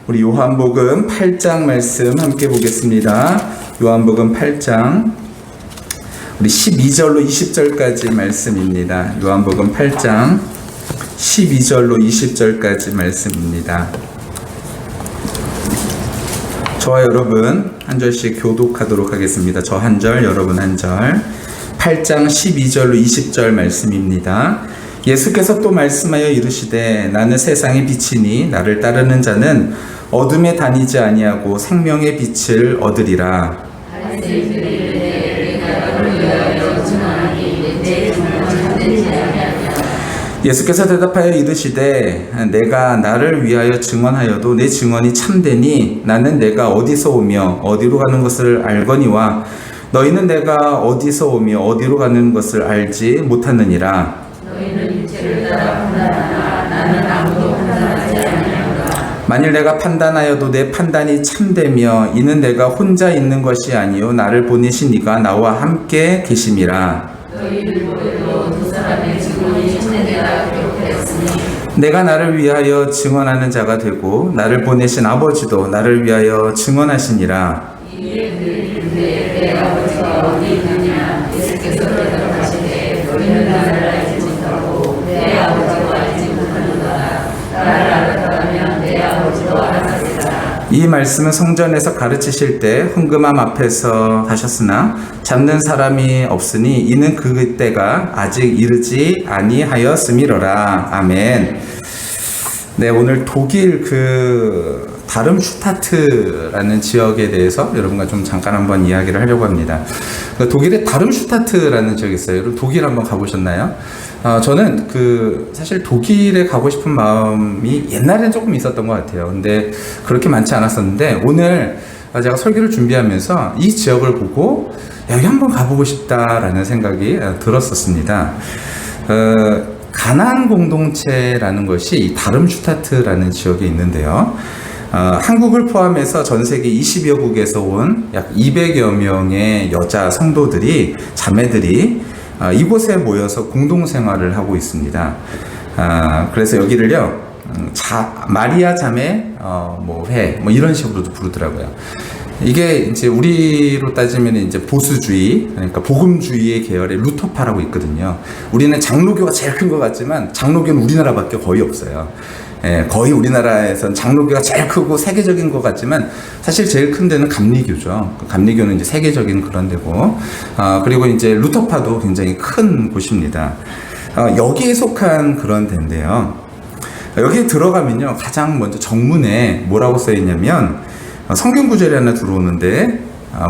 우리 요한복음 8장 말씀 함께 보겠습니다. 요한복음 8장 우리 12절로 20절까지 말씀입니다. 요한복음 8장 12절로 20절까지 말씀입니다. 저와 여러분 한 절씩 교독하도록 하겠습니다. 저 한 절, 여러분 한 절. 8장 12절로 20절 말씀입니다. 예수께서 또 말씀하여 이르시되 나는 세상의 빛이니 나를 따르는 자는 어둠에 다니지 아니하고 생명의 빛을 얻으리라. 예수께서 대답하여 이르시되 내가 나를 위하여 증언하여도 내 증언이 참되니 나는 내가 어디서 오며 어디로 가는 것을 알거니와 너희는 내가 어디서 오며 어디로 가는 것을 알지 못하느니라. 너희는 육체를 따라 판단하나 나는 아무도 판단하지 아니하노라. 만일 내가 판단하여도 내 판단이 참되며 이는 내가 혼자 있는 것이 아니요 나를 보내신 이가 나와 함께 계심이라. 너희를 보여도 두 사람의 증언이 참되라 기록하였으니 내가 나를 위하여 증언하는 자가 되고 나를 보내신 아버지도 나를 위하여 증언하시니라. 이에 그들이 이르되 내 아버지가 어디 있느냐. 예수께서 대답하시되 너희는 나를 알지 못하고 내 아버지도 알지 못하는도다. 나를 알았다면 내 아버지도 알았으리라. 이 말씀은 성전에서 가르치실 때 흥금함 앞에서 하셨으나 잡는 사람이 없으니 이는 그 때가 아직 이르지 아니하였음이로라. 아멘. 네, 오늘 독일 다름슈타트라는 지역에 대해서 여러분과 좀 잠깐 한번 이야기를 하려고 합니다. 독일에 다름슈타트라는 지역이 있어요. 여러분 독일 한번 가보셨나요? 저는 사실 독일에 가고 싶은 마음이 옛날엔 조금 있었던 것 같아요. 근데 그렇게 많지 않았었는데 오늘 제가 설교를 준비하면서 이 지역을 보고 여기 한번 가보고 싶다라는 생각이 들었었습니다. 가나안 공동체라는 것이 이 다름슈타트라는 지역에 있는데요. 한국을 포함해서 전 세계 20여 국에서 온 약 200여 명의 여자 성도들이, 자매들이 이곳에 모여서 공동생활을 하고 있습니다. 그래서 여기를요, 마리아 자매 회 이런 식으로도 부르더라고요. 이게 이제 우리로 따지면 이제 보수주의, 그러니까 복음주의의 계열의 루터파라고 있거든요. 우리는 장로교가 제일 큰 것 같지만 장로교는 우리나라밖에 거의 없어요. 거의 우리나라에선 장로교가 제일 크고 세계적인 것 같지만 사실 제일 큰 데는 감리교죠. 감리교는 이제 세계적인 그런 데고, 그리고 이제 루터파도 굉장히 큰 곳입니다. 여기에 속한 그런 데인데요. 여기에 들어가면요, 가장 먼저 정문에 뭐라고 써 있냐면 성경 구절이 하나 들어오는데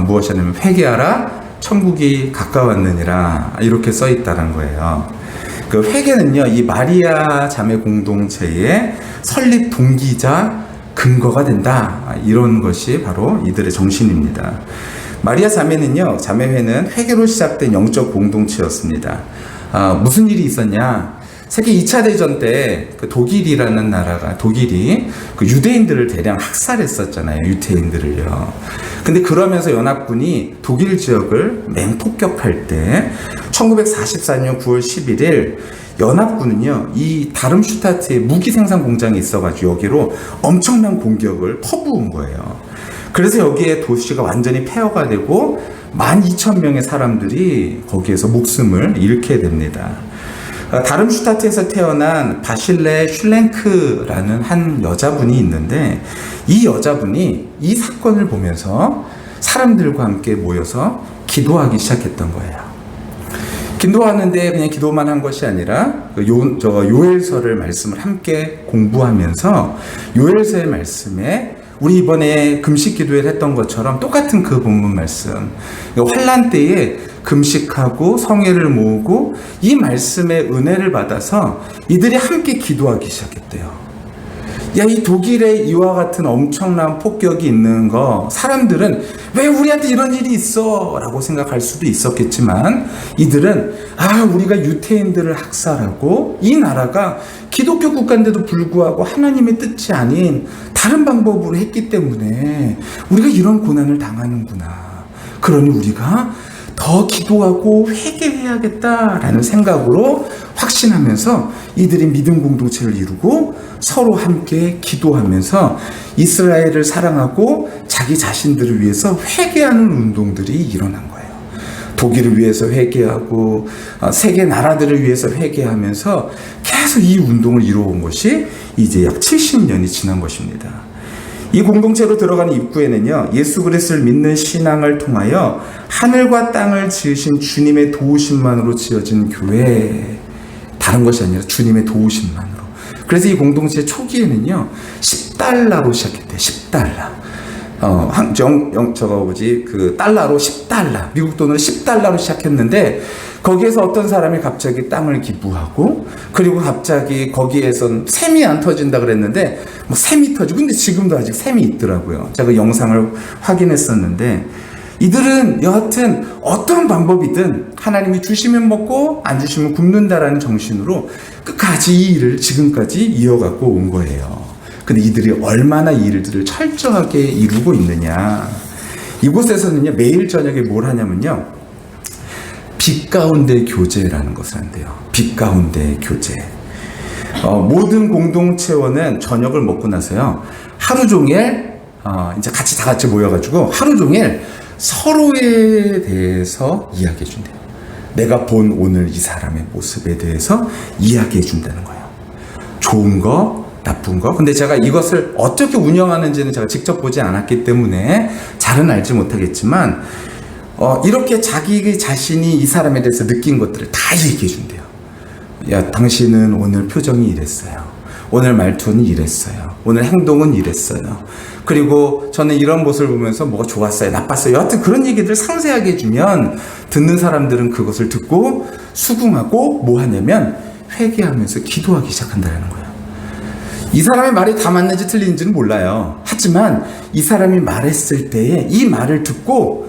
무엇이냐면 회개하라 천국이 가까웠느니라 이렇게 써 있다는 거예요. 그 회개는요, 이 마리아 자매 공동체의 설립 동기자 근거가 된다, 이런 것이 바로 이들의 정신입니다. 마리아 자매는요, 자매회는 회개로 시작된 영적 공동체였습니다. 무슨 일이 있었냐? 세계 2차 대전 때 독일이라는 나라가, 독일이 유대인들을 대량 학살했었잖아요. 유태인들을요. 근데 그러면서 연합군이 독일 지역을 맹폭격할 때 1944년 9월 11일 연합군은요, 이 다름슈타트의 무기 생산 공장이 있어가지고 여기로 엄청난 공격을 퍼부은 거예요. 그래서 여기에 도시가 완전히 폐허가 되고 12,000명의 사람들이 거기에서 목숨을 잃게 됩니다. 다름슈타트에서 태어난 바실레 슐랭크라는 한 여자분이 있는데, 이 여자분이 이 사건을 보면서 사람들과 함께 모여서 기도하기 시작했던 거예요. 기도하는데 그냥 기도만 한 것이 아니라 요엘서를 말씀을 함께 공부하면서 요엘서의 말씀에 우리 이번에 금식 기도회를 했던 것처럼 똑같은 그 본문 말씀, 환란 때에 금식하고 성회를 모으고 이 말씀의 은혜를 받아서 이들이 함께 기도하기 시작했대요. 야, 이 독일에 이와 같은 엄청난 폭격이 있는 거 사람들은 왜 우리한테 이런 일이 있어? 라고 생각할 수도 있었겠지만 이들은 우리가 유태인들을 학살하고 이 나라가 기독교 국가인데도 불구하고 하나님의 뜻이 아닌 다른 방법으로 했기 때문에 우리가 이런 고난을 당하는구나. 그러니 우리가 더 기도하고 회개해야겠다라는 생각으로 확신하면서 이들이 믿음 공동체를 이루고 서로 함께 기도하면서 이스라엘을 사랑하고 자기 자신들을 위해서 회개하는 운동들이 일어난 거예요. 독일을 위해서 회개하고 세계 나라들을 위해서 회개하면서 계속 이 운동을 이루어온 것이 이제 약 70년이 지난 것입니다. 이 공동체로 들어가는 입구에는요, 예수 그리스도를 믿는 신앙을 통하여 하늘과 땅을 지으신 주님의 도우심만으로 지어진 교회, 다른 것이 아니라 주님의 도우심만으로. 그래서 이 공동체 초기에는요, $10로 시작했대요. $10. 달러로 $10, 미국 돈으로 $10로 시작했는데, 거기에서 어떤 사람이 갑자기 땅을 기부하고, 그리고 갑자기 거기에선 샘이 안 터진다 그랬는데, 뭐 샘이 터지고, 근데 지금도 아직 샘이 있더라고요. 제가 그 영상을 확인했었는데, 이들은 여하튼 어떤 방법이든 하나님이 주시면 먹고 안 주시면 굶는다라는 정신으로 끝까지 이 일을 지금까지 이어갖고 온 거예요. 근데 이들이 얼마나 이 일들을 철저하게 이루고 있느냐. 이곳에서는요, 매일 저녁에 뭘 하냐면요, 빛 가운데 교제라는 것을 한대요. 빛 가운데 교제. 모든 공동체원은 저녁을 먹고 나서요, 하루 종일 이제 다 같이 모여가지고 하루 종일 서로에 대해서 이야기해 준대요. 내가 본 오늘 이 사람의 모습에 대해서 이야기해 준다는 거예요. 좋은 거, 나쁜 거. 근데 제가 이것을 어떻게 운영하는지는 제가 직접 보지 않았기 때문에 잘은 알지 못하겠지만, 이렇게 자기 자신이 이 사람에 대해서 느낀 것들을 다 얘기해 준대요. 야, 당신은 오늘 표정이 이랬어요. 오늘 말투는 이랬어요. 오늘 행동은 이랬어요. 그리고 저는 이런 모습을 보면서 뭐가 좋았어요, 나빴어요. 여하튼 그런 얘기들을 상세하게 해주면 듣는 사람들은 그것을 듣고 수긍하고 뭐 하냐면 회개하면서 기도하기 시작한다는 거예요. 이 사람의 말이 다 맞는지 틀린지는 몰라요. 하지만 이 사람이 말했을 때에 이 말을 듣고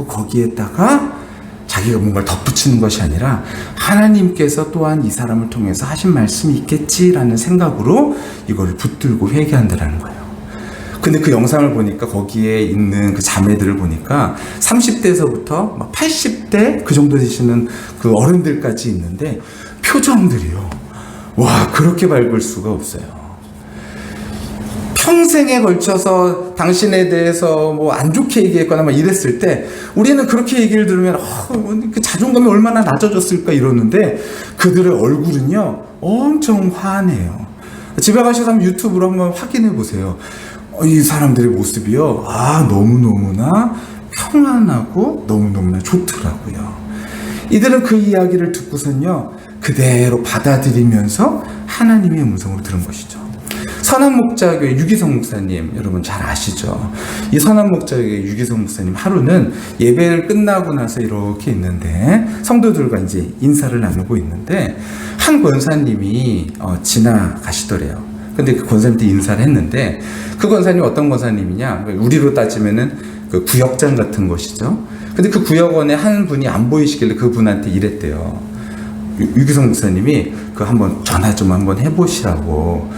거기에다가 자기가 뭔가를 덧붙이는 것이 아니라 하나님께서 또한 이 사람을 통해서 하신 말씀이 있겠지라는 생각으로 이걸 붙들고 회개한다는 거예요. 근데 그 영상을 보니까 거기에 있는 그 자매들을 보니까 30대에서부터 막 80대 그 정도 되시는 그 어른들까지 있는데 표정들이요, 와, 그렇게 밝을 수가 없어요. 평생에 걸쳐서 당신에 대해서 뭐 안 좋게 얘기했거나 막 이랬을 때 우리는 그렇게 얘기를 들으면 그 자존감이 얼마나 낮아졌을까 이러는데, 그들의 얼굴은요 엄청 환해요. 집에 가셔서 한번 유튜브로 한번 확인해 보세요. 이 사람들의 모습이요, 너무너무나 평안하고 너무너무나 좋더라고요. 이들은 그 이야기를 듣고선요 그대로 받아들이면서 하나님의 음성으로 들은 것이죠. 선한목자교회 유기성 목사님, 여러분 잘 아시죠? 이 선한목자교회 유기성 목사님 하루는 예배를 끝나고 나서 이렇게 있는데 성도들과 이제 인사를 나누고 있는데 한 권사님이 지나가시더래요. 근데 그 권사님한테 인사를 했는데, 그 권사님이 어떤 권사님이냐, 우리로 따지면은 그 구역장 같은 것이죠. 근데 그 구역원에 한 분이 안 보이시길래 그분한테 이랬대요. 유기성 목사님이 그 한번 전화 좀 한번 해보시라고.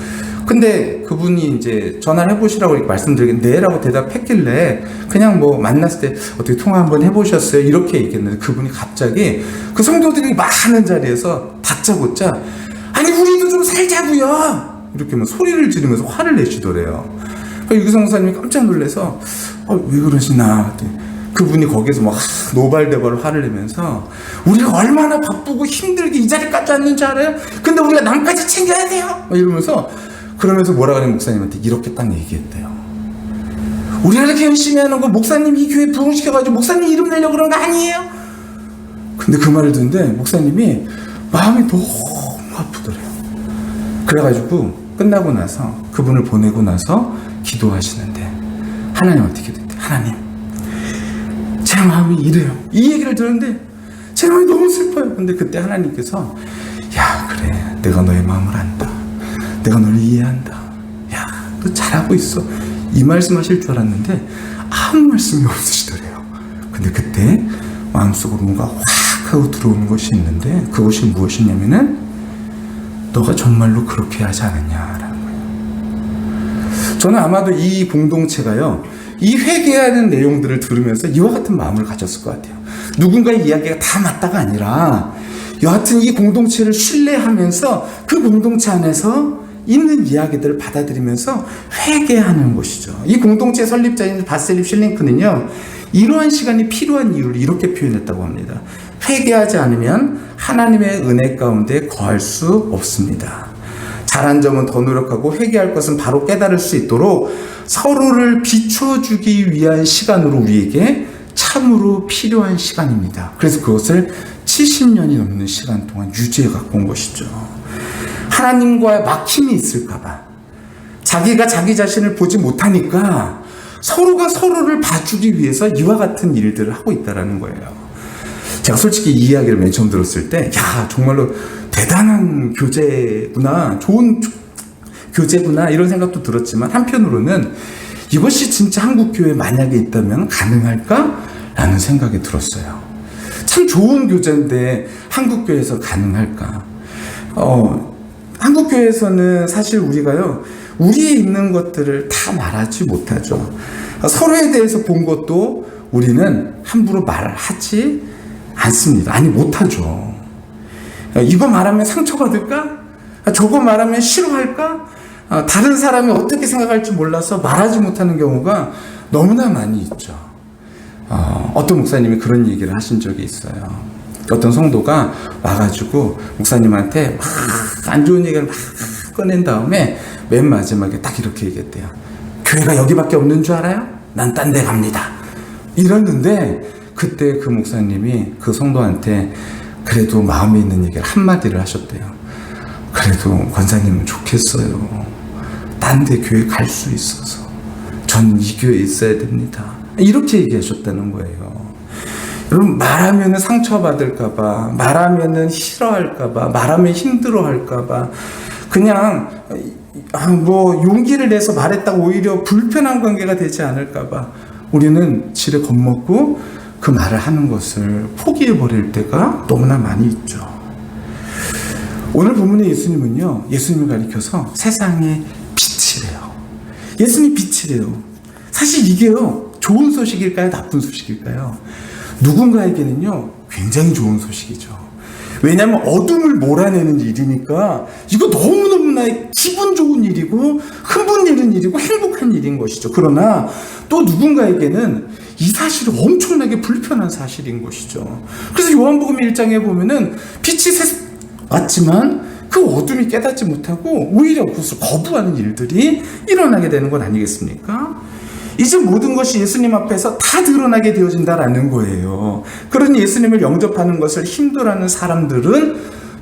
근데 그분이 이제 전화를 해보시라고 이렇게 말씀드리긴 네라고 대답했길래 그냥 뭐 만났을 때 어떻게 통화 한번 해보셨어요? 이렇게 얘기했는데 그분이 갑자기 그 성도들이 많은 자리에서 다짜고짜 아니 우리도 좀 살자고요, 이렇게 뭐 소리를 지르면서 화를 내시더래요. 유기성 목사님이 깜짝 놀라서 왜 그러시나. 그분이 거기서 막 노발대발 화를 내면서 우리가 얼마나 바쁘고 힘들게 이 자리까지 왔는지 알아요? 근데 우리가 남까지 챙겨야 돼요? 이러면서, 그러면서 뭐라 그러는 목사님한테 이렇게 딱 얘기했대요. 우리가 이렇게 열심히 하는 거 목사님 이 교회 부흥시켜가지고 목사님 이름 내려고 그런 거 아니에요? 근데 그 말을 듣는데 목사님이 마음이 너무 아프더래요. 그래가지고 끝나고 나서 그분을 보내고 나서 기도하시는데 하나님한테 기도했대요. 하나님, 제 마음이 이래요. 이 얘기를 들었는데 제 마음이 너무 슬퍼요. 근데 그때 하나님께서 야, 그래, 내가 너의 마음을 안다. 내가 너를 이해한다. 야, 너 잘하고 있어. 이 말씀하실 줄 알았는데 아무 말씀이 없으시더래요. 근데 그때 마음속으로 뭔가 확 하고 들어오는 것이 있는데, 그것이 무엇이냐면은 너가 정말로 그렇게 하지 않았냐라는 거예요. 저는 아마도 이 공동체가요, 이 회개하는 내용들을 들으면서 이와 같은 마음을 가졌을 것 같아요. 누군가의 이야기가 다 맞다가 아니라 여하튼 이 공동체를 신뢰하면서 그 공동체 안에서 있는 이야기들을 받아들이면서 회개하는 것이죠. 이 공동체 설립자인 바셀립 실링크는요, 이러한 시간이 필요한 이유를 이렇게 표현했다고 합니다. 회개하지 않으면 하나님의 은혜 가운데 거할 수 없습니다. 잘한 점은 더 노력하고 회개할 것은 바로 깨달을 수 있도록 서로를 비춰주기 위한 시간으로 우리에게 참으로 필요한 시간입니다. 그래서 그것을 70년이 넘는 시간 동안 유지해 갖고 온 것이죠. 하나님과의 막힘이 있을까봐, 자기가 자기 자신을 보지 못하니까 서로가 서로를 봐주기 위해서 이와 같은 일들을 하고 있다는 거예요. 제가 솔직히 이 이야기를 맨 처음 들었을 때, 야, 정말로 대단한 교제구나, 좋은 교제구나, 이런 생각도 들었지만, 한편으로는 이것이 진짜 한국교회에 만약에 있다면 가능할까? 라는 생각이 들었어요. 참 좋은 교제인데 한국교회에서 가능할까? 한국교회에서는 사실 우리가요, 우리에 있는 것들을 다 말하지 못하죠. 서로에 대해서 본 것도 우리는 함부로 말하지 않습니다. 아니, 못하죠. 이거 말하면 상처받을까? 저거 말하면 싫어할까? 다른 사람이 어떻게 생각할지 몰라서 말하지 못하는 경우가 너무나 많이 있죠. 어떤 목사님이 그런 얘기를 하신 적이 있어요. 어떤 성도가 와가지고 목사님한테 막 안 좋은 얘기를 막 꺼낸 다음에 맨 마지막에 딱 이렇게 얘기했대요. 교회가 여기밖에 없는 줄 알아요? 난 딴 데 갑니다. 이랬는데 그때 그 목사님이 그 성도한테 그래도 마음에 있는 얘기를 한마디를 하셨대요. 그래도 권사님은 좋겠어요. 딴 데 교회 갈 수 있어서. 전 이 교회에 있어야 됩니다. 이렇게 얘기하셨다는 거예요. 여러분, 말하면 상처받을까봐, 말하면 싫어할까봐, 말하면 힘들어할까봐, 그냥 용기를 내서 말했다고 오히려 불편한 관계가 되지 않을까봐 우리는 지레 겁먹고 그 말을 하는 것을 포기해버릴 때가 너무나 많이 있죠. 오늘 본문의 예수님은요, 예수님을 가리켜서 세상의 빛이래요. 예수님 빛이래요. 사실 이게요, 좋은 소식일까요? 나쁜 소식일까요? 누군가에게는요, 굉장히 좋은 소식이죠. 왜냐하면 어둠을 몰아내는 일이니까 이거 너무너무나 기분 좋은 일이고 흥분되는 일이고 행복한 일인 것이죠. 그러나 또 누군가에게는 이 사실이 엄청나게 불편한 사실인 것이죠. 그래서 요한복음 1장에 보면은 빛이 왔지만 그 어둠이 깨닫지 못하고 오히려 그것을 거부하는 일들이 일어나게 되는 건 아니겠습니까? 이제 모든 것이 예수님 앞에서 다 드러나게 되어진다라는 거예요. 그러니 예수님을 영접하는 것을 힘들어하는 사람들은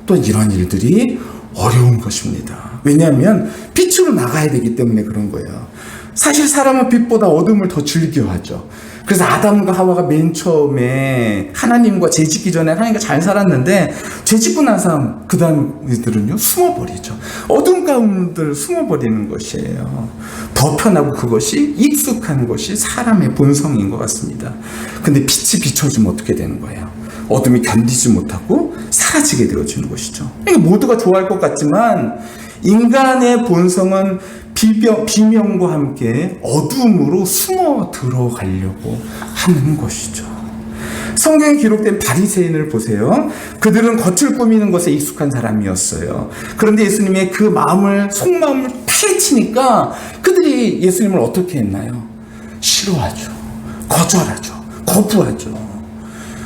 또 이런 일들이 어려운 것입니다. 왜냐하면 빛으로 나가야 되기 때문에 그런 거예요. 사실 사람은 빛보다 어둠을 더 즐겨하죠. 그래서 아담과 하와가 맨 처음에 하나님과 죄짓기 전에 하나님과 잘 살았는데 죄짓고 난 사람 그 다음 이들은요 숨어버리죠. 어둠 가운데 숨어버리는 것이에요. 더 편하고 그것이 익숙한 것이 사람의 본성인 것 같습니다. 근데 빛이 비춰지면 어떻게 되는 거예요? 어둠이 견디지 못하고 사라지게 되어지는 것이죠. 그러니까 모두가 좋아할 것 같지만 인간의 본성은 비명과 함께 어둠으로 숨어 들어가려고 하는 것이죠. 성경에 기록된 바리새인을 보세요. 그들은 겉을 꾸미는 것에 익숙한 사람이었어요. 그런데 예수님의 그 속마음을 파헤치니까 그들이 예수님을 어떻게 했나요? 싫어하죠. 거절하죠. 거부하죠.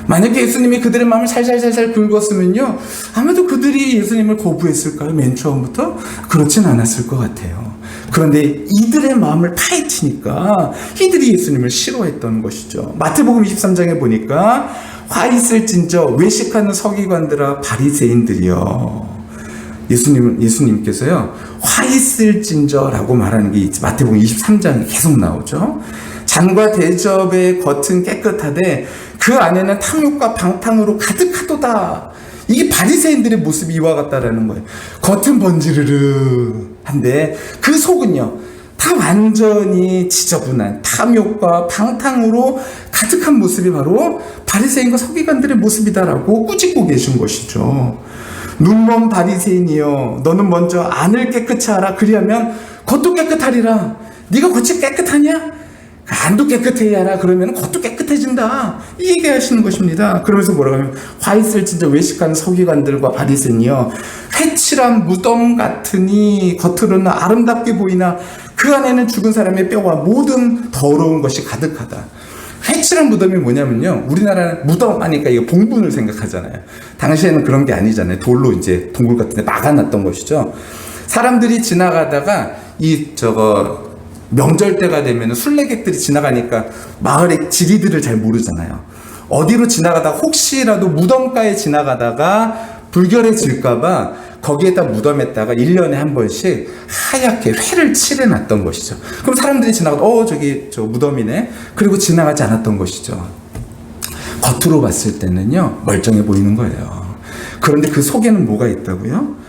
만약에 예수님이 그들의 마음을 살살살살 긁었으면요, 아마도 그들이 예수님을 거부했을까요? 맨 처음부터? 그렇진 않았을 것 같아요. 그런데 이들의 마음을 파헤치니까 이들이 예수님을 싫어했던 것이죠. 마태복음 23장에 보니까 화 있을진저 외식하는 서기관들아 바리새인들이여. 예수님께서요, 화 있을진저라고 말하는 게 마태복음 23장에 계속 나오죠. 잔과 대접의 겉은 깨끗하되 그 안에는 탐욕과 방탕으로 가득하도다. 이게 바리새인들의 모습이 이와 같다라는 거예요. 겉은 번지르르한데 그 속은요 다 완전히 지저분한 탐욕과 방탕으로 가득한 모습이 바로 바리새인과 서기관들의 모습이다라고 꾸짖고 계신 것이죠. 눈먼 바리새인이여, 너는 먼저 안을 깨끗이 하라. 그리하면 겉도 깨끗하리라. 네가 겉이 깨끗하냐? 안도 깨끗해야 하라. 그러면 겉도 깨끗해지는 된다 이 얘기하시는 것입니다. 그러면서 뭐라고 하면 화 있을 진짜 외식하는 서기관들과 바리새인이여 회칠한 무덤 같으니 겉으로는 아름답게 보이나 그 안에는 죽은 사람의 뼈와 모든 더러운 것이 가득하다. 회칠한 무덤이 뭐냐면요, 우리나라는 무덤 하니까 이거 봉분을 생각하잖아요. 당시에는 그런 게 아니잖아요. 돌로 이제 동굴 같은 데 막아놨던 것이죠. 사람들이 지나가다가 명절 때가 되면 순례객들이 지나가니까 마을의 지리들을 잘 모르잖아요. 어디로 지나가다가 혹시라도 무덤가에 지나가다가 불결해질까봐 거기에다 무덤에다가 1년에 한 번씩 하얗게 회를 칠해놨던 것이죠. 그럼 사람들이 지나가도 저기 저 무덤이네. 그리고 지나가지 않았던 것이죠. 겉으로 봤을 때는요 멀쩡해 보이는 거예요. 그런데 그 속에는 뭐가 있다고요?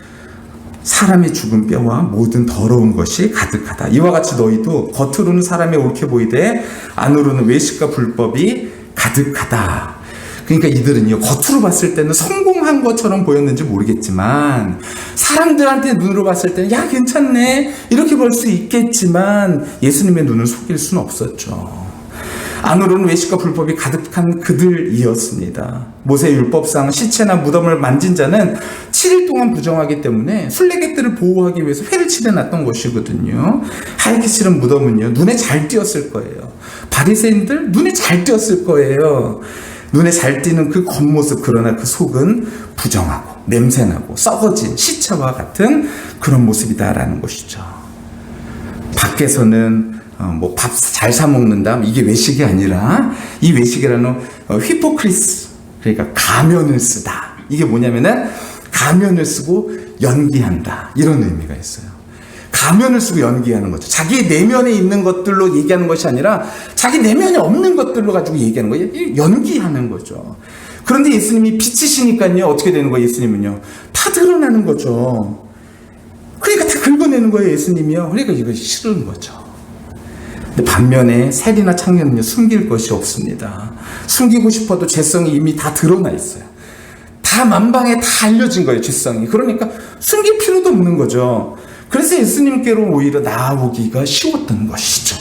사람의 죽은 뼈와 모든 더러운 것이 가득하다. 이와 같이 너희도 겉으로는 사람이 옳게 보이되 안으로는 외식과 불법이 가득하다. 그러니까 이들은요 겉으로 봤을 때는 성공한 것처럼 보였는지 모르겠지만 사람들한테 눈으로 봤을 때는 야 괜찮네 이렇게 볼 수 있겠지만 예수님의 눈을 속일 수는 없었죠. 안으로는 외식과 불법이 가득한 그들이었습니다. 모세 율법상 시체나 무덤을 만진 자는 7일 동안 부정하기 때문에 순례객들을 보호하기 위해서 회를 칠해놨던 것이거든요. 하얗게 칠한 무덤은요 눈에 잘 띄었을 거예요. 바리새인들 눈에 잘 띄었을 거예요. 눈에 잘 띄는 그 겉모습, 그러나 그 속은 부정하고 냄새나고 썩어진 시체와 같은 그런 모습이다라는 것이죠. 밖에서는 밥 잘 사 먹는다 이게 외식이 아니라 이 외식이라는 히포크리스, 그러니까 가면을 쓰다. 이게 뭐냐면은 가면을 쓰고 연기한다 이런 의미가 있어요. 가면을 쓰고 연기하는 거죠. 자기 내면에 있는 것들로 얘기하는 것이 아니라 자기 내면에 없는 것들로 가지고 얘기하는 거예요. 연기하는 거죠. 그런데 예수님이 빛이시니까요 어떻게 되는 거예요? 예수님은요 다 드러나는 거죠. 그러니까 다 긁어내는 거예요. 예수님이요. 그러니까 이것이 싫은 거죠. 근데 반면에 세리나 창녀는요 숨길 것이 없습니다. 숨기고 싶어도 죄성이 이미 다 드러나 있어요. 다 만방에 다 알려진 거예요. 죄성이. 그러니까 숨길 필요도 없는 거죠. 그래서 예수님께로 오히려 나아오기가 쉬웠던 것이죠.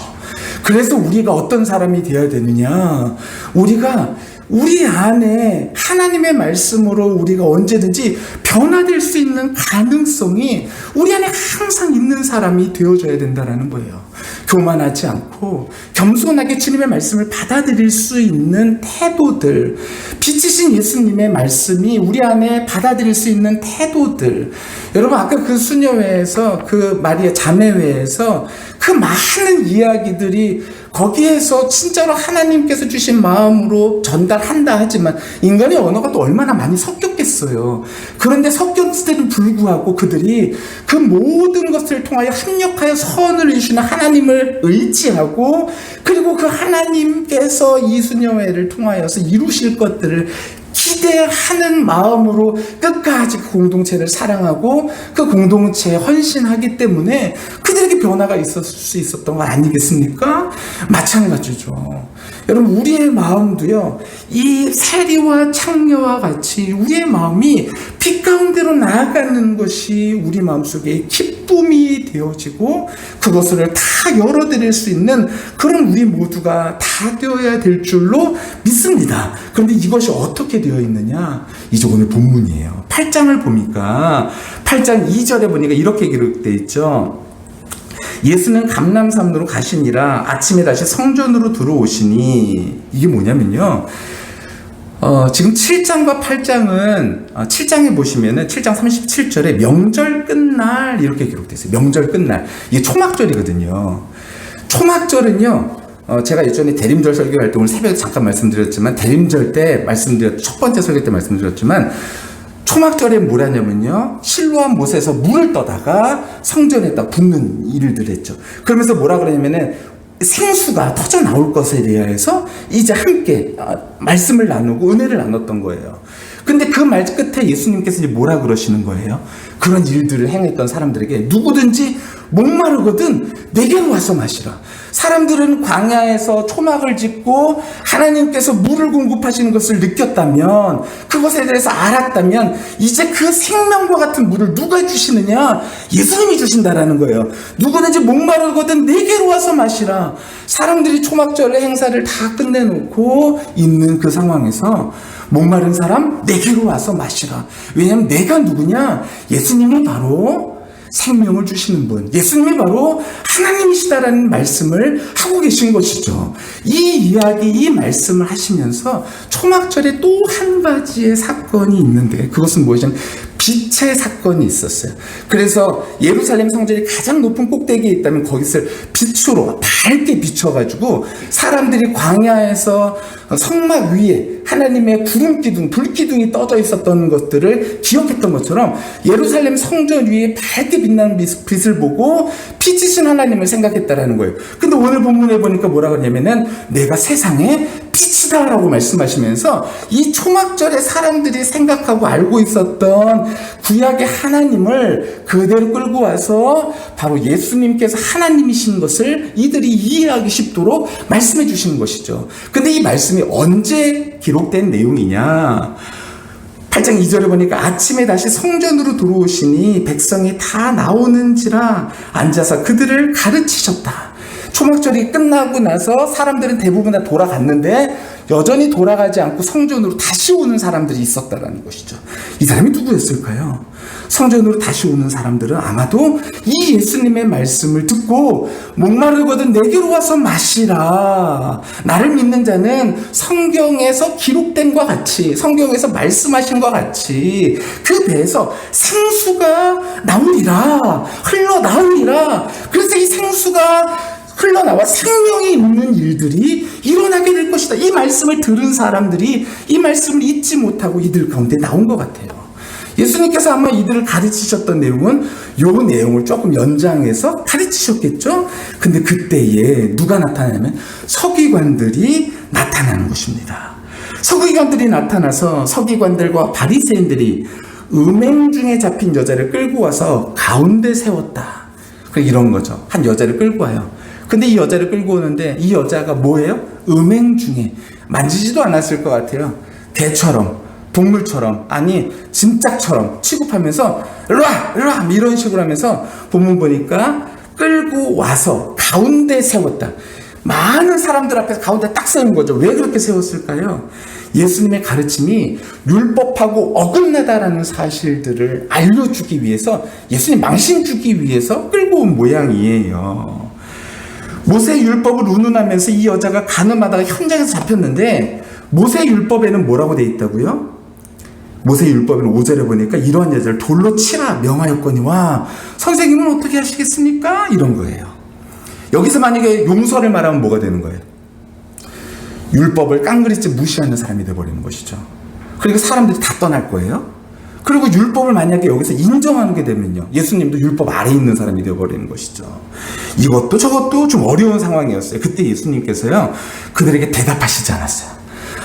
그래서 우리가 어떤 사람이 되어야 되느냐, 우리가 우리 안에 하나님의 말씀으로 우리가 언제든지 변화될 수 있는 가능성이 우리 안에 항상 있는 사람이 되어줘야 된다는 거예요. 교만하지 않고 겸손하게 주님의 말씀을 받아들일 수 있는 태도들, 빛이신 예수님의 말씀이 우리 안에 받아들일 수 있는 태도들. 여러분 아까 그 수녀회에서, 그 마리아 자매회에서 그 많은 이야기들이 거기에서 진짜로 하나님께서 주신 마음으로 전달한다 하지만 인간의 언어가 또 얼마나 많이 섞였겠어요. 그런데 섞였음에도 불구하고 그들이 그 모든 것을 통하여 합력하여 선을 이루시는 하나님을 의지하고, 그리고 그 하나님께서 이 수녀회를 통하여서 이루실 것들을 기대하는 마음으로 끝까지 그 공동체를 사랑하고 그 공동체에 헌신하기 때문에 그들에게 변화가 있었을 수 있었던 거 아니겠습니까? 마찬가지죠. 여러분 우리의 마음도요 이 세리와 창녀와 같이 우리의 마음이 빛 가운데로 나아가는 것이 우리 마음속에 기쁨이 되어지고 그것을 다 열어드릴 수 있는 그런 우리 모두가 다 되어야 될 줄로 믿습니다. 그런데 이것이 어떻게 되어 있느냐, 이제 오늘 본문이에요. 8장을 보니까 8장 2절에 보니까 이렇게 기록되어 있죠. 예수는 감람산으로 가시니라 아침에 다시 성전으로 들어오시니, 이게 뭐냐면요 지금 7장과 8장은 7장에 보시면은 7장 37절에 명절 끝날 이렇게 기록되어 있어요. 명절 끝날, 이게 초막절이거든요. 초막절은요 제가 예전에 대림절 설교할 때 오늘 새벽에 잠깐 말씀드렸지만, 대림절 때 첫 번째 설교 때 말씀드렸지만, 초막절에 뭐라냐면요 실로암 못에서 물을 떠다가 성전에다 붓는 일들 했죠. 그러면서 뭐라 그러냐면은 생수가 터져 나올 것에 대해서 이제 함께 말씀을 나누고 은혜를 나눴던 거예요. 근데 그 말 끝에 예수님께서 이제 뭐라 그러시는 거예요? 그런 일들을 행했던 사람들에게 누구든지 목마르거든 내게로 와서 마시라. 사람들은 광야에서 초막을 짓고 하나님께서 물을 공급하시는 것을 느꼈다면, 그것에 대해서 알았다면, 이제 그 생명과 같은 물을 누가 주시느냐? 예수님이 주신다라는 거예요. 누구든지 목마르거든 내게로 와서 마시라. 사람들이 초막절의 행사를 다 끝내놓고 있는 그 상황에서 목마른 사람 내게로 와서 마시라. 왜냐하면 내가 누구냐? 예수님이 바로 생명을 주시는 분, 예수님이 바로 하나님이시다라는 말씀을 하고 계신 것이죠. 이 이야기, 이 말씀을 하시면서 초막절에 또 한 가지의 사건이 있는데, 그것은 무엇이냐면 빛의 사건이 있었어요. 그래서 예루살렘 성전이 가장 높은 꼭대기에 있다면 거기서 빛으로 밝게 비춰가지고 사람들이 광야에서 성막 위에 하나님의 구름 기둥, 불 기둥이 떠져 있었던 것들을 기억했던 것처럼 예루살렘 성전 위에 밝게 빛나는 빛을 보고 빛이신 하나님을 생각했다라는 거예요. 근데 오늘 본문에 보니까 뭐라고 하냐면은 내가 세상의 빛이다라고 말씀하시면서 이 초막절에 사람들이 생각하고 알고 있었던 구약의 하나님을 그대로 끌고 와서 바로 예수님께서 하나님이신 것을 이들이 이해하기 쉽도록 말씀해 주시는 것이죠. 근데 이 말씀이 언제 기록된 내용이냐? 8장 2절에 보니까 아침에 다시 성전으로 들어오시니 백성이 다 나오는지라 앉아서 그들을 가르치셨다. 초막절이 끝나고 나서 사람들은 대부분 다 돌아갔는데 여전히 돌아가지 않고 성전으로 다시 오는 사람들이 있었다는 것이죠. 이 사람이 누구였을까요? 성전으로 다시 오는 사람들은 아마도 이 예수님의 말씀을 듣고 목마르거든 내게로 와서 마시라. 나를 믿는 자는 성경에서 기록된 것 같이, 성경에서 말씀하신 것 같이 그 배에서 생수가 나오리라, 흘러나오리라. 그래서 이 생수가 흘러나와 생명이 있는 일들이 일어나게 될 것이다. 이 말씀을 들은 사람들이 이 말씀을 잊지 못하고 이들 가운데 나온 것 같아요. 예수님께서 아마 이들을 가르치셨던 내용은 요 내용을 조금 연장해서 가르치셨겠죠? 근데 그때에 누가 나타나냐면 서기관들이 나타나는 것입니다. 서기관들이 나타나서 서기관들과 바리새인들이 음행 중에 잡힌 여자를 끌고 와서 가운데 세웠다. 이런 거죠. 한 여자를 끌고 와요. 근데 이 여자를 끌고 오는데 이 여자가 뭐예요? 음행 중에 만지지도 않았을 것 같아요. 개처럼, 동물처럼, 아니 짐짝처럼 취급하면서 일로와 이런 식으로 하면서 본문 보니까 끌고 와서 가운데 세웠다. 많은 사람들 앞에서 가운데 딱 세운 거죠. 왜 그렇게 세웠을까요? 예수님의 가르침이 율법하고 어긋나다라는 사실들을 알려주기 위해서, 예수님 망신 주기 위해서 끌고 온 모양이에요. 모세 율법을 운운하면서 이 여자가 간음하다가 현장에서 잡혔는데 모세 율법에는 뭐라고 돼 있다고요? 모세 율법에는 5절에 보니까 이러한 여자를 돌로 치라 명하였거니와 선생님은 어떻게 하시겠습니까? 이런 거예요. 여기서 만약에 용서를 말하면 뭐가 되는 거예요? 율법을 깡그리째 무시하는 사람이 되어버리는 것이죠. 그리고 사람들이 다 떠날 거예요. 그리고 율법을 만약에 여기서 인정하게 되면요, 예수님도 율법 아래에 있는 사람이 되어버리는 것이죠. 이것도 저것도 좀 어려운 상황이었어요. 그때 예수님께서요 그들에게 대답하시지 않았어요.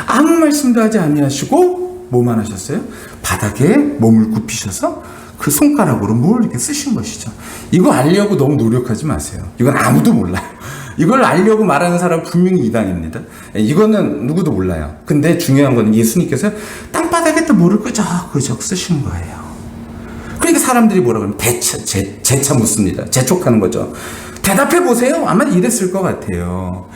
아무 말씀도 하지 아니하시고 뭐만 하셨어요? 바닥에 몸을 굽히셔서 그 손가락으로 뭘 이렇게 쓰신 것이죠. 이거 알려고 너무 노력하지 마세요. 이건 아무도 몰라요. 이걸 알려고 말하는 사람은 분명히 이단입니다. 이거는 누구도 몰라요. 근데 중요한 건 예수님께서 땅바닥에 또 물을 끄적끄적 쓰신 거예요. 그러니까 사람들이 뭐라고 하면 재차 묻습니다. 재촉하는 거죠. 대답해 보세요. 아마 이랬을 것 같아요.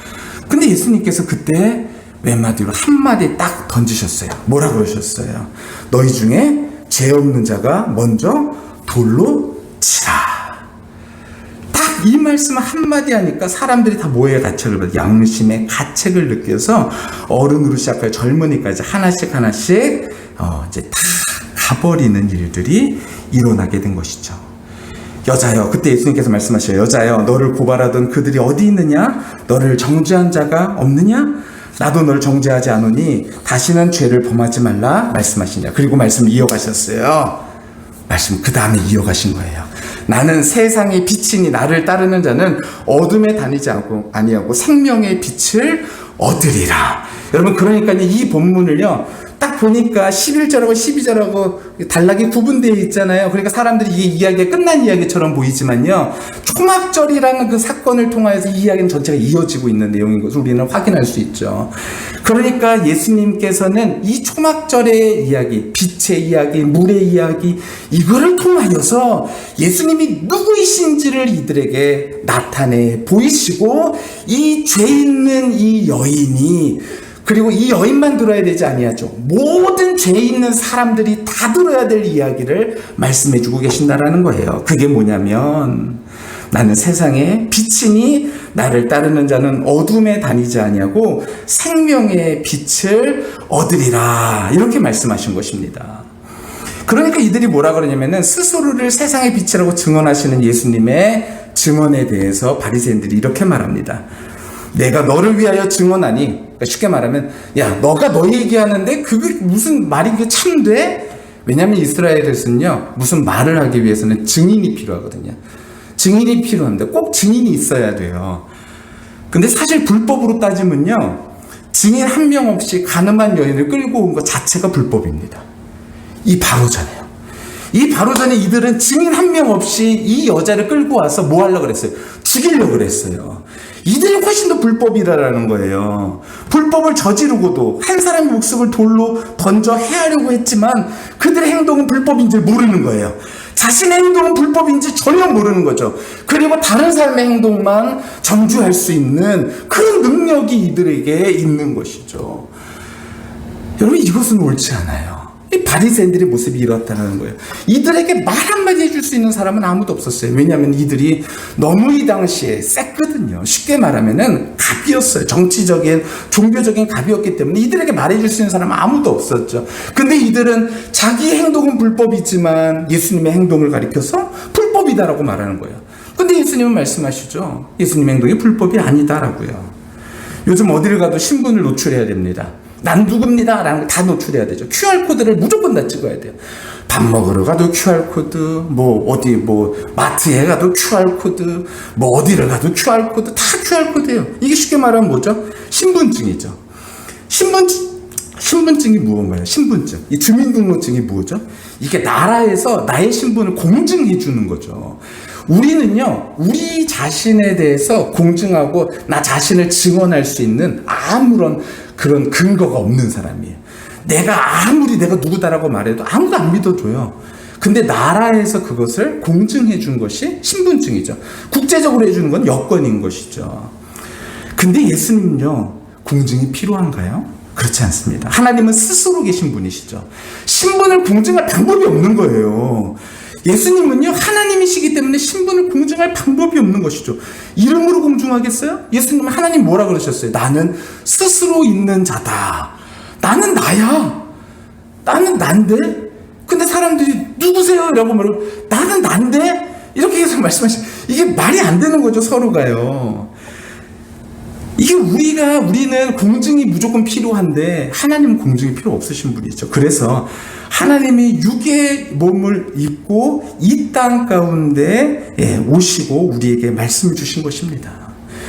근데 예수님께서 그때 왼마디로 한마디 딱 던지셨어요. 뭐라 그러셨어요? 너희 중에 죄 없는 자가 먼저 돌로 치라. 이 말씀 한마디 하니까 사람들이 다 뭐의 가책을 받아? 양심의 가책을 느껴서 어른으로 시작할 젊은이까지 하나씩 이제 다 가버리는 일들이 일어나게 된 것이죠. 여자여, 그때 예수님께서 말씀하셔요. 여자여, 너를 고발하던 그들이 어디 있느냐? 너를 정죄한 자가 없느냐? 나도 너를 정죄하지 않으니 다시는 죄를 범하지 말라 말씀하시냐. 그리고 말씀을 이어가셨어요. 말씀 그 다음에 이어가신 거예요. 나는 세상의 빛이니 나를 따르는 자는 어둠에 다니지 아니하고 생명의 빛을 얻으리라. 여러분, 그러니까 이 본문을요 딱 보니까 11절하고 12절하고 단락이 구분되어 있잖아요. 그러니까 사람들이 이게 이야기가 끝난 이야기처럼 보이지만요, 초막절이라는 그 사건을 통하여서 이 이야기는 전체가 이어지고 있는 내용인 것을 우리는 확인할 수 있죠. 그러니까 예수님께서는 이 초막절의 이야기, 빛의 이야기, 물의 이야기, 이거를 통하여서 예수님이 누구이신지를 이들에게 나타내 보이시고, 이 죄 있는 이 여인이, 그리고 이 여인만 들어야 되지 아니하죠. 모든 죄 있는 사람들이 다 들어야 될 이야기를 말씀해 주고 계신다라는 거예요. 그게 뭐냐면, 나는 세상의 빛이니 나를 따르는 자는 어둠에 다니지 아니하고 생명의 빛을 얻으리라, 이렇게 말씀하신 것입니다. 그러니까 이들이 뭐라 그러냐면은, 스스로를 세상의 빛이라고 증언하시는 예수님의 증언에 대해서 바리새인들이 이렇게 말합니다. 내가 너를 위하여 증언하니, 그러니까 쉽게 말하면, 야, 너가 너 얘기하는데 그게 무슨 말이 그게 참돼? 왜냐하면 이스라엘에서는요, 무슨 말을 하기 위해서는 증인이 필요하거든요. 증인이 필요합니다. 꼭 증인이 있어야 돼요. 근데 사실 불법으로 따지면요, 증인 한 명 없이 가늠한 여인을 끌고 온 것 자체가 불법입니다. 이 바로 전에요. 이 바로 전에 이들은 증인 한 명 없이 이 여자를 끌고 와서 뭐 하려고 그랬어요? 죽이려고 그랬어요. 이들이 훨씬 더 불법이라는 거예요. 불법을 저지르고도 한 사람의 목숨을 돌로 던져 해하려고 했지만 그들의 행동은 불법인지 모르는 거예요. 자신의 행동은 불법인지 전혀 모르는 거죠. 그리고 다른 사람의 행동만 정죄할 수 있는 그런 능력이 이들에게 있는 것이죠. 여러분, 이것은 옳지 않아요. 이 바리새인들의 모습이 이렇다는 거예요. 이들에게 말 한마디 해줄 수 있는 사람은 아무도 없었어요. 왜냐하면 이들이 너무 이 당시에 셌거든요. 쉽게 말하면은 갑이었어요. 정치적인, 종교적인 갑이었기 때문에 이들에게 말해줄 수 있는 사람은 아무도 없었죠. 근데 이들은 자기 행동은 불법이지만 예수님의 행동을 가리켜서 불법이다라고 말하는 거예요. 근데 예수님은 말씀하시죠. 예수님 행동이 불법이 아니다라고요. 요즘 어디를 가도 신분을 노출해야 됩니다. 난 누굽니다 라는 거 다 노출해야 되죠. QR코드를 무조건 다 찍어야 돼요. 밥 먹으러 가도 QR코드, 마트에 가도 QR코드, 어디를 가도 QR코드, 다 QR코드예요. 이게 쉽게 말하면 뭐죠? 신분증이죠. 신분증이 무언가요? 신분증. 이 주민등록증이 뭐죠? 이게 나라에서 나의 신분을 공증해 주는 거죠. 우리는요, 우리 자신에 대해서 공증하고 나 자신을 증언할 수 있는 아무런 그런 근거가 없는 사람이에요. 내가 아무리 내가 누구다라고 말해도 아무도 안 믿어줘요. 근데 나라에서 그것을 공증해 준 것이 신분증이죠. 국제적으로 해주는 건 여권인 것이죠. 근데 예수님은요, 공증이 필요한가요? 그렇지 않습니다. 하나님은 스스로 계신 분이시죠. 신분을 공증할 방법이 없는 거예요. 예수님은요, 하나님이시기 때문에 신분을 공증할 방법이 없는 것이죠. 이름으로 공증하겠어요? 예수님은 하나님 뭐라 그러셨어요? 나는 스스로 있는 자다. 나는 나야. 나는 난데? 근데 사람들이 누구세요? 라고 말하고 나는 난데? 이렇게 계속 말씀하시면 이게 말이 안 되는 거죠, 서로가요. 이게 우리는 공증이 무조건 필요한데 하나님은 공증이 필요 없으신 분이죠. 그래서 하나님이 육의 몸을 입고 이 땅 가운데 오시고 우리에게 말씀을 주신 것입니다.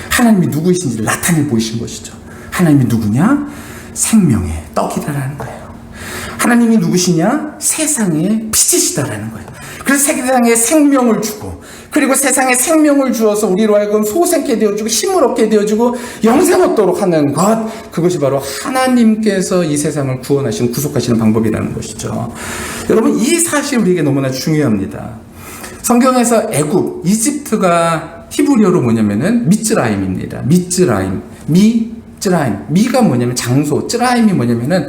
하나님이 누구이신지를 나타내 보이신 것이죠. 하나님이 누구냐? 생명의 떡이다라는 거예요. 하나님이 누구시냐? 세상의 빛이시다라는 거예요. 그래서 세상에 생명을 주고, 그리고 세상에 생명을 주어서 우리로 하여금 소생케 되어주고 힘을 얻게 되어주고 영생 얻도록 하는 것, 그것이 바로 하나님께서 이 세상을 구원하시는, 구속하시는 방법이라는 것이죠. 여러분, 이 사실이 우리에게 너무나 중요합니다. 성경에서 애굽, 이집트가 히브리어로 뭐냐면은 미츠라임입니다. 미츠라임, 미가 뭐냐면 장소, 쯔라임이 뭐냐면은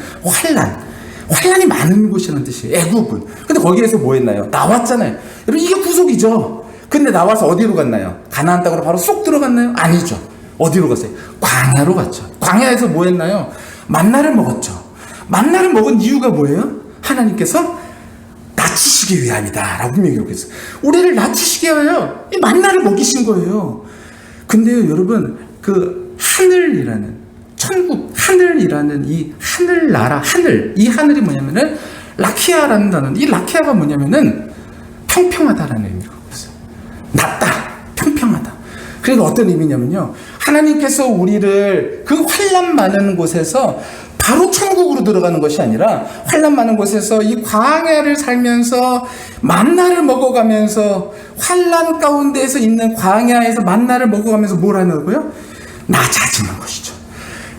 환란이 많은 곳이라는 뜻이에요. 애굽은. 근데 거기에서 뭐 했나요? 나왔잖아요. 여러분, 이게 구속이죠. 근데 나와서 어디로 갔나요? 가나안 땅으로 바로 쏙 들어갔나요? 아니죠. 어디로 갔어요? 광야로 갔죠. 광야에서 뭐 했나요? 만나를 먹었죠. 만나를 먹은 이유가 뭐예요? 하나님께서 낮추시기 위함이다 라고 분명히 기록했어요. 우리를 낮추시기 위하여 이 만나를 먹이신 거예요. 근데요, 여러분, 그 하늘이라는, 천국, 하늘이라는 이 하늘나라, 이 하늘이 뭐냐면은 라키아라는 단어, 이 라키아가 뭐냐면은 평평하다라는 의미가 있어요. 낮다, 평평하다. 그러니까 어떤 의미냐면요, 하나님께서 우리를 그 환난 많은 곳에서 바로 천국으로 들어가는 것이 아니라 환난 많은 곳에서 이 광야를 살면서 만나를 먹어가면서 환난 가운데에서 있는 광야에서 만나를 먹어가면서 뭘 하냐고요? 낮아지는 것이죠.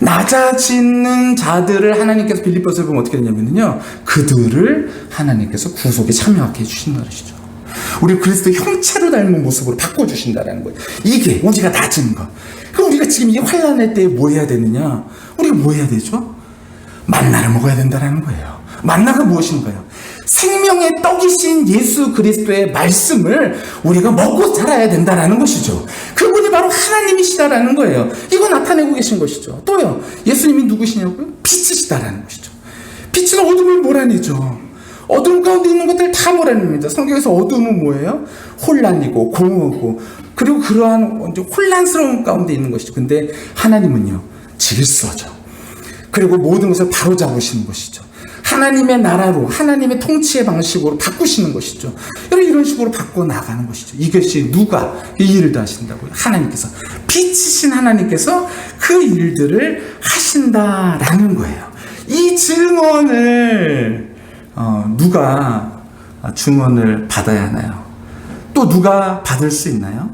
낮아지는 자들을 하나님께서 빌립보서에 보면 어떻게 되냐면요, 그들을 하나님께서 구속에 참여하게 해주신다는 것이죠. 우리 그리스도 형체로 닮은 모습으로 바꿔주신다는 거예요. 이게 우리가 낮은 것. 그럼 우리가 지금 이 환난의 때에 뭐 해야 되느냐? 우리가 뭐 해야 되죠? 만나를 먹어야 된다는 거예요. 만나가 무엇인가요? 생명의 떡이신 예수 그리스도의 말씀을 우리가 먹고 살아야 된다는 것이죠. 그분이 바로 하나님이시다라는 거예요. 이거 나타내고 계신 것이죠. 또요, 예수님이 누구시냐고요? 빛이시다라는 것이죠. 빛은 어둠을 몰아내죠. 어둠 가운데 있는 것들 다 몰아냅니다. 성경에서 어둠은 뭐예요? 혼란이고 공허고, 그리고 그러한 혼란스러운 가운데 있는 것이죠. 근데 하나님은요, 질서죠. 그리고 모든 것을 바로잡으시는 것이죠. 하나님의 나라로, 하나님의 통치의 방식으로 바꾸시는 것이죠. 이런 식으로 바꿔나가는 것이죠. 이것이 누가 이 일을 다 하신다고요? 하나님께서, 빛이신 하나님께서 그 일들을 하신다라는 거예요. 이 증언을 누가 증언을 받아야 하나요? 또 누가 받을 수 있나요?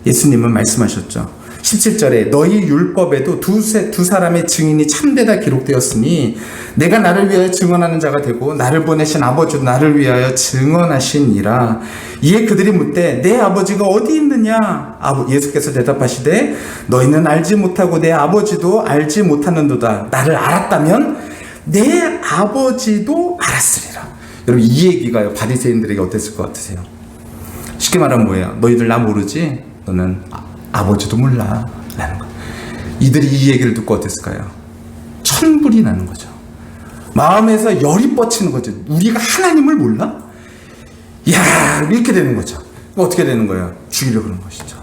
예수님은 말씀하셨죠. 17절에 너희 율법에도 두 사람의 증인이 참되다 기록되었으니 내가 나를 위하여 증언하는 자가 되고 나를 보내신 아버지도 나를 위하여 증언하시니라. 이에 그들이 묻되 내 아버지가 어디 있느냐? 예수께서 대답하시되 너희는 알지 못하고 내 아버지도 알지 못하는도다. 나를 알았다면 내 아버지도 알았으리라. 여러분, 이 얘기가요, 바리새인들에게 어땠을 것 같으세요? 쉽게 말하면 뭐예요? 너희들 나 모르지? 너는 아버지도 몰라 라는 거예요. 이들이 이 얘기를 듣고 어땠을까요? 천불이 나는 거죠. 마음에서 열이 뻗치는 거죠. 우리가 하나님을 몰라? 이야, 이렇게 되는 거죠. 어떻게 되는 거예요? 죽이려고 그러는 것이죠.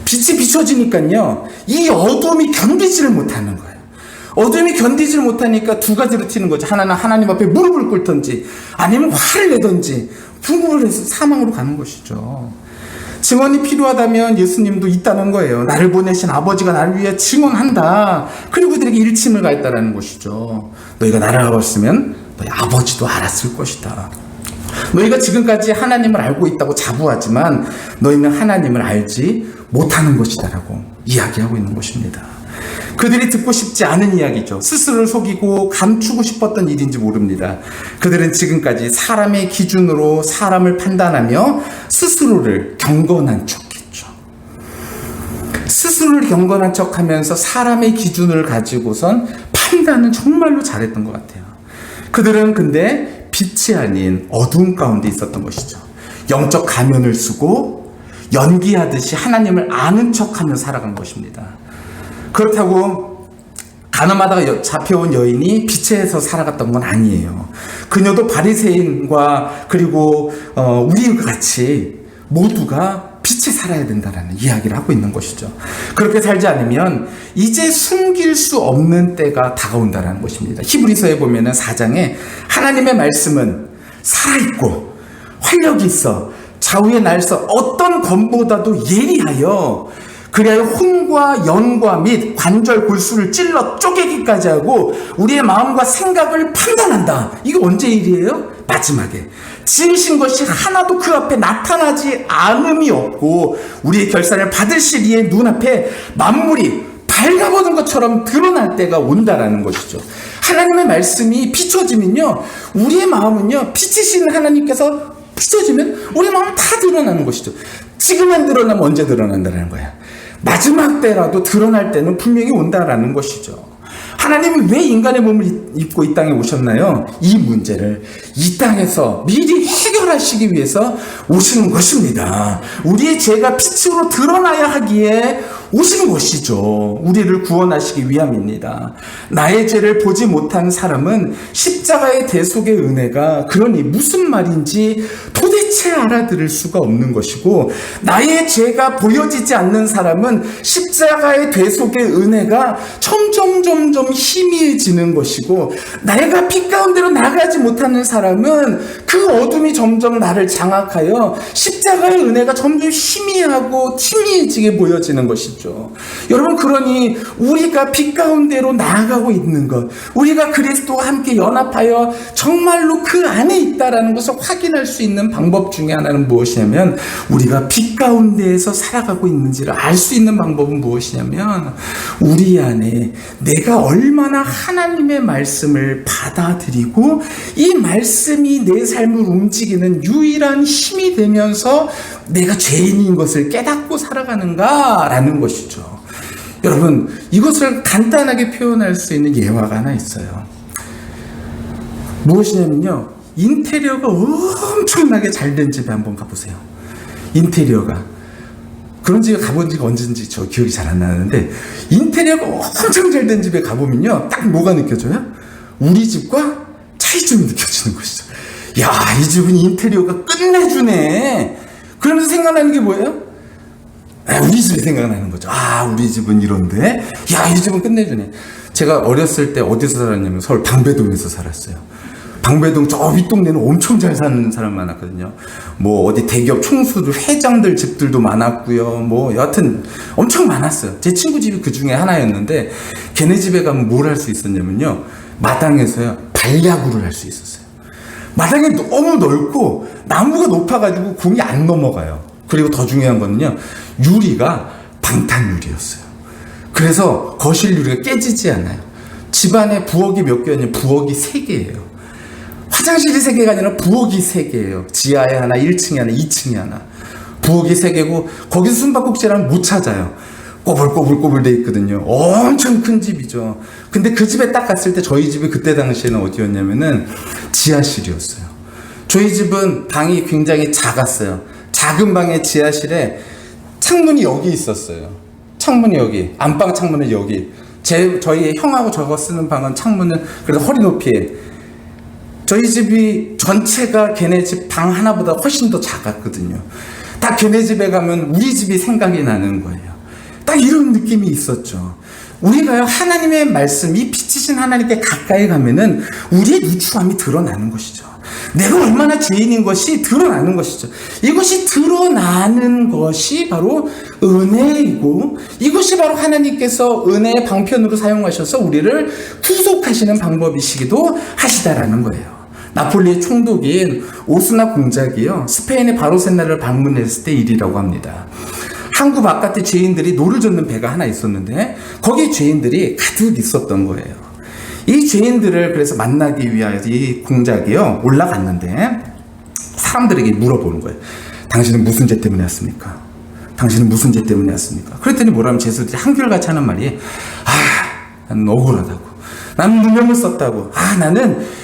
빛이 비춰지니까요, 이 어둠이 견디지를 못하는 거예요. 어둠이 견디지를 못하니까 두 가지로 튀는 거죠. 하나는 하나님 앞에 무릎을 꿇든지 아니면 화를 내든지 분노를 해서 사망으로 가는 것이죠. 증언이 필요하다면 예수님도 있다는 거예요. 나를 보내신 아버지가 나를 위해 증언한다. 그리고 그들에게 일침을 가했다는 것이죠. 너희가 나를 알았으면 너희 아버지도 알았을 것이다. 너희가 지금까지 하나님을 알고 있다고 자부하지만 너희는 하나님을 알지 못하는 것이다라고 이야기하고 있는 것입니다. 그들이 듣고 싶지 않은 이야기죠. 스스로를 속이고 감추고 싶었던 일인지 모릅니다. 그들은 지금까지 사람의 기준으로 사람을 판단하며 스스로를 경건한 척했죠. 스스로를 경건한 척하면서 사람의 기준을 가지고선 판단은 정말로 잘했던 것 같아요. 그들은 근데 빛이 아닌 어두운 가운데 있었던 것이죠. 영적 가면을 쓰고 연기하듯이 하나님을 아는 척하며 살아간 것입니다. 그렇다고 가늠하다가 잡혀온 여인이 빛에서 살아갔던 건 아니에요. 그녀도 바리새인과 그리고 우리와 같이 모두가 빛에 살아야 된다는 이야기를 하고 있는 것이죠. 그렇게 살지 않으면 이제 숨길 수 없는 때가 다가온다는 것입니다. 히브리서에 보면 4장에 하나님의 말씀은 살아있고 활력이 있어 좌우에 날서 어떤 검보다도 예리하여 그리하여 혼과 연과 및 관절 골수를 찔러 쪼개기까지 하고 우리의 마음과 생각을 판단한다. 이거 언제 일이에요? 마지막에. 지으신 것이 하나도 그 앞에 나타나지 않음이 없고 우리의 결산을 받으실 이의 눈앞에 만물이 밝아보는 것처럼 드러날 때가 온다라는 것이죠. 하나님의 말씀이 비춰지면요, 우리의 마음은요, 빛이신 하나님께서 비춰지면 우리 마음은 다 드러나는 것이죠. 지금 안 드러나면 언제 드러난다는 거야? 마지막 때라도 드러날 때는 분명히 온다라는 것이죠. 하나님이 왜 인간의 몸을 입고 이 땅에 오셨나요? 이 문제를 이 땅에서 미리 해결하시기 위해서 오시는 것입니다. 우리의 죄가 빛으로 드러나야 하기에 오신 것이죠. 우리를 구원하시기 위함입니다. 나의 죄를 보지 못한 사람은 십자가의 대속의 은혜가 그러니 무슨 말인지 도대체 일체 알아들을 수가 없는 것이고, 나의 죄가 보여지지 않는 사람은 십자가의 대속의 은혜가 점점 희미해지는 것이고, 내가 빛 가운데로 나가지 못하는 사람은 그 어둠이 점점 나를 장악하여 십자가의 은혜가 점점 희미하고 희미해지게 보여지는 것이죠. 여러분, 그러니 우리가 빛 가운데로 나아가고 있는 것, 우리가 그리스도와 함께 연합하여 정말로 그 안에 있다라는 것을 확인할 수 있는 방법 중에 하나는 무엇이냐면, 우리가 빛 가운데에서 살아가고 있는지를 알 수 있는 방법은 무엇이냐면, 우리 안에 내가 얼마나 하나님의 말씀을 받아들이고 이 말씀이 내 삶을 움직이는 유일한 힘이 되면서 내가 죄인인 것을 깨닫고 살아가는가라는 것이죠. 여러분, 이것을 간단하게 표현할 수 있는 예화가 하나 있어요. 무엇이냐면요, 인테리어가 엄청나게 잘 된 집에 한번 가보세요. 인테리어가, 그런 집에 가본 지가 언제인지 저 기억이 잘 안 나는데, 인테리어가 엄청 잘 된 집에 가보면요, 딱 뭐가 느껴져요? 우리 집과 차이점이 느껴지는 것이죠. 야, 이 집은 인테리어가 끝내주네. 그러면서 생각나는 게 뭐예요? 우리 집이 생각나는 거죠. 우리 집은 이런데, 야, 이 집은 끝내주네. 제가 어렸을 때 어디서 살았냐면 서울 방배동에서 살았어요. 방배동 저 윗동네는 엄청 잘 사는 사람 많았거든요. 뭐 어디 대기업 총수들, 회장들 집들도 많았고요. 뭐 여하튼 엄청 많았어요. 제 친구 집이 그 중에 하나였는데, 걔네 집에 가면 뭘 할 수 있었냐면요, 마당에서요 발야구를 할 수 있었어요. 마당이 너무 넓고 나무가 높아가지고 공이 안 넘어가요. 그리고 더 중요한 거는요, 유리가 방탄유리였어요. 그래서 거실 유리가 깨지지 않아요. 집안에 부엌이 몇 개였냐면 부엌이 3개예요. 화장실이 3개가 아니라 부엌이 3개예요. 지하에 하나, 1층에 하나, 2층에 하나. 부엌이 3개고 거기서 숨바꼭질하면 못 찾아요. 꼬불꼬불꼬불 돼 있거든요. 엄청 큰 집이죠. 근데 그 집에 딱 갔을 때, 저희 집이 그때 당시에는 어디였냐면은 지하실이었어요. 저희 집은 방이 굉장히 작았어요. 작은 방의 지하실에 창문이 여기 있었어요. 창문이 여기, 안방 창문은 여기. 저희 형하고 저거 쓰는 방은 창문은 그래도 허리 높이에. 저희 집이 전체가 걔네 집 방 하나보다 훨씬 더 작았거든요. 딱 걔네 집에 가면 우리 집이 생각이 나는 거예요. 딱 이런 느낌이 있었죠. 우리가요, 하나님의 말씀, 이 빛이신 하나님께 가까이 가면은 우리의 누추함이 드러나는 것이죠. 내가 얼마나 죄인인 것이 드러나는 것이죠. 이것이 드러나는 것이 바로 은혜이고, 이것이 바로 하나님께서 은혜의 방편으로 사용하셔서 우리를 구속하시는 방법이시기도 하시다라는 거예요. 나폴리의 총독인 오스나 공작이요, 스페인의 바르셀로나를 방문했을 때 일이라고 합니다. 항구 바깥에 죄인들이 노를 젓는 배가 하나 있었는데, 거기에 죄인들이 가득 있었던 거예요. 이 죄인들을 그래서 만나기 위하여 이 공작이요 올라갔는데, 사람들에게 물어보는 거예요. 당신은 무슨 죄 때문에 왔습니까? 당신은 무슨 죄 때문에 왔습니까? 그랬더니 뭐라면 죄수들이 한결같이 하는 말이, 나는 억울하다고, 나는 누명을 썼다고, 나는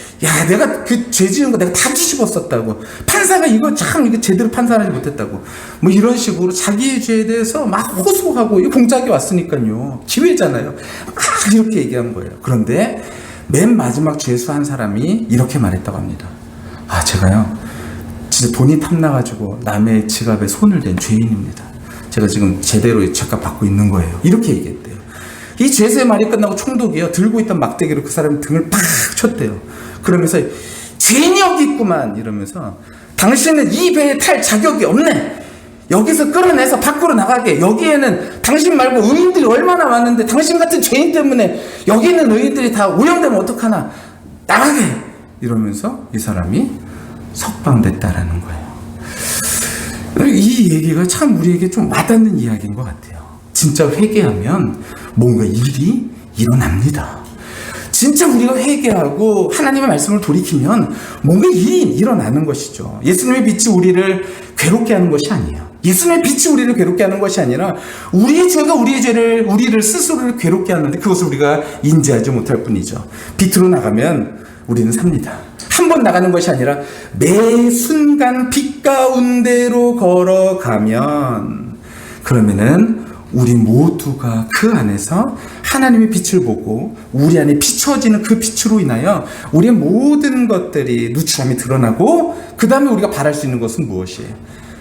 내가 그 죄 지은 거 내가 다 뒤집었었다고, 판사가 이거 제대로 판단하지 못했다고, 뭐 이런 식으로 자기의 죄에 대해서 막 호소하고, 이 공작이 왔으니까요, 기회잖아요, 이렇게 얘기한 거예요. 그런데 맨 마지막 죄수 한 사람이 이렇게 말했다고 합니다. 제가요 진짜 돈이 탐나가지고 남의 지갑에 손을 댄 죄인입니다. 제가 지금 제대로 죄값 받고 있는 거예요. 이렇게 얘기했대요. 이 죄수의 말이 끝나고 총독이요 들고 있던 막대기로 그 사람 등을 팍 쳤대요. 그러면서 죄인이 여기 있구만 이러면서, 당신은 이 배에 탈 자격이 없네. 여기서 끌어내서 밖으로 나가게. 여기에는 당신 말고 의인들이 얼마나 많은데, 당신 같은 죄인 때문에 여기 있는 의인들이 다 오염되면 어떡하나. 나가게. 이러면서 이 사람이 석방됐다라는 거예요. 이 얘기가 참 우리에게 좀 와닿는 이야기인 것 같아요. 진짜 회개하면 뭔가 일이 일어납니다. 진짜 우리가 회개하고 하나님의 말씀을 돌이키면 뭔가 일이 일어나는 것이죠. 예수님의 빛이 우리를 괴롭게 하는 것이 아니에요. 예수님의 빛이 우리를 괴롭게 하는 것이 아니라 우리의 죄가 우리를 스스로를 괴롭게 하는데, 그것을 우리가 인지하지 못할 뿐이죠. 빛으로 나가면 우리는 삽니다. 한 번 나가는 것이 아니라 매 순간 빛 가운데로 걸어가면, 그러면은 우리 모두가 그 안에서 하나님의 빛을 보고 우리 안에 비춰지는 그 빛으로 인하여 우리의 모든 것들이 누추함이 드러나고, 그 다음에 우리가 바랄 수 있는 것은 무엇이에요?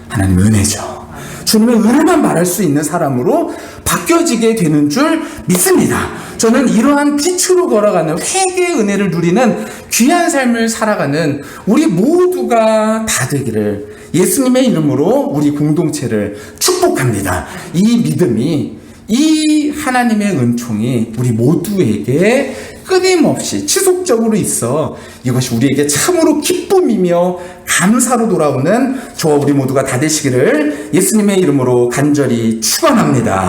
하나님의 은혜죠. 주님의 은혜만 말할 수 있는 사람으로 바뀌어지게 되는 줄 믿습니다. 저는 이러한 빛으로 걸어가는 회개의 은혜를 누리는 귀한 삶을 살아가는 우리 모두가 다 되기를 예수님의 이름으로 우리 공동체를 축복합니다. 이 믿음이, 이 하나님의 은총이 우리 모두에게 끊임없이 지속적으로 있어 이것이 우리에게 참으로 기쁨이며 감사로 돌아오는 저와 우리 모두가 다 되시기를 예수님의 이름으로 간절히 축원합니다.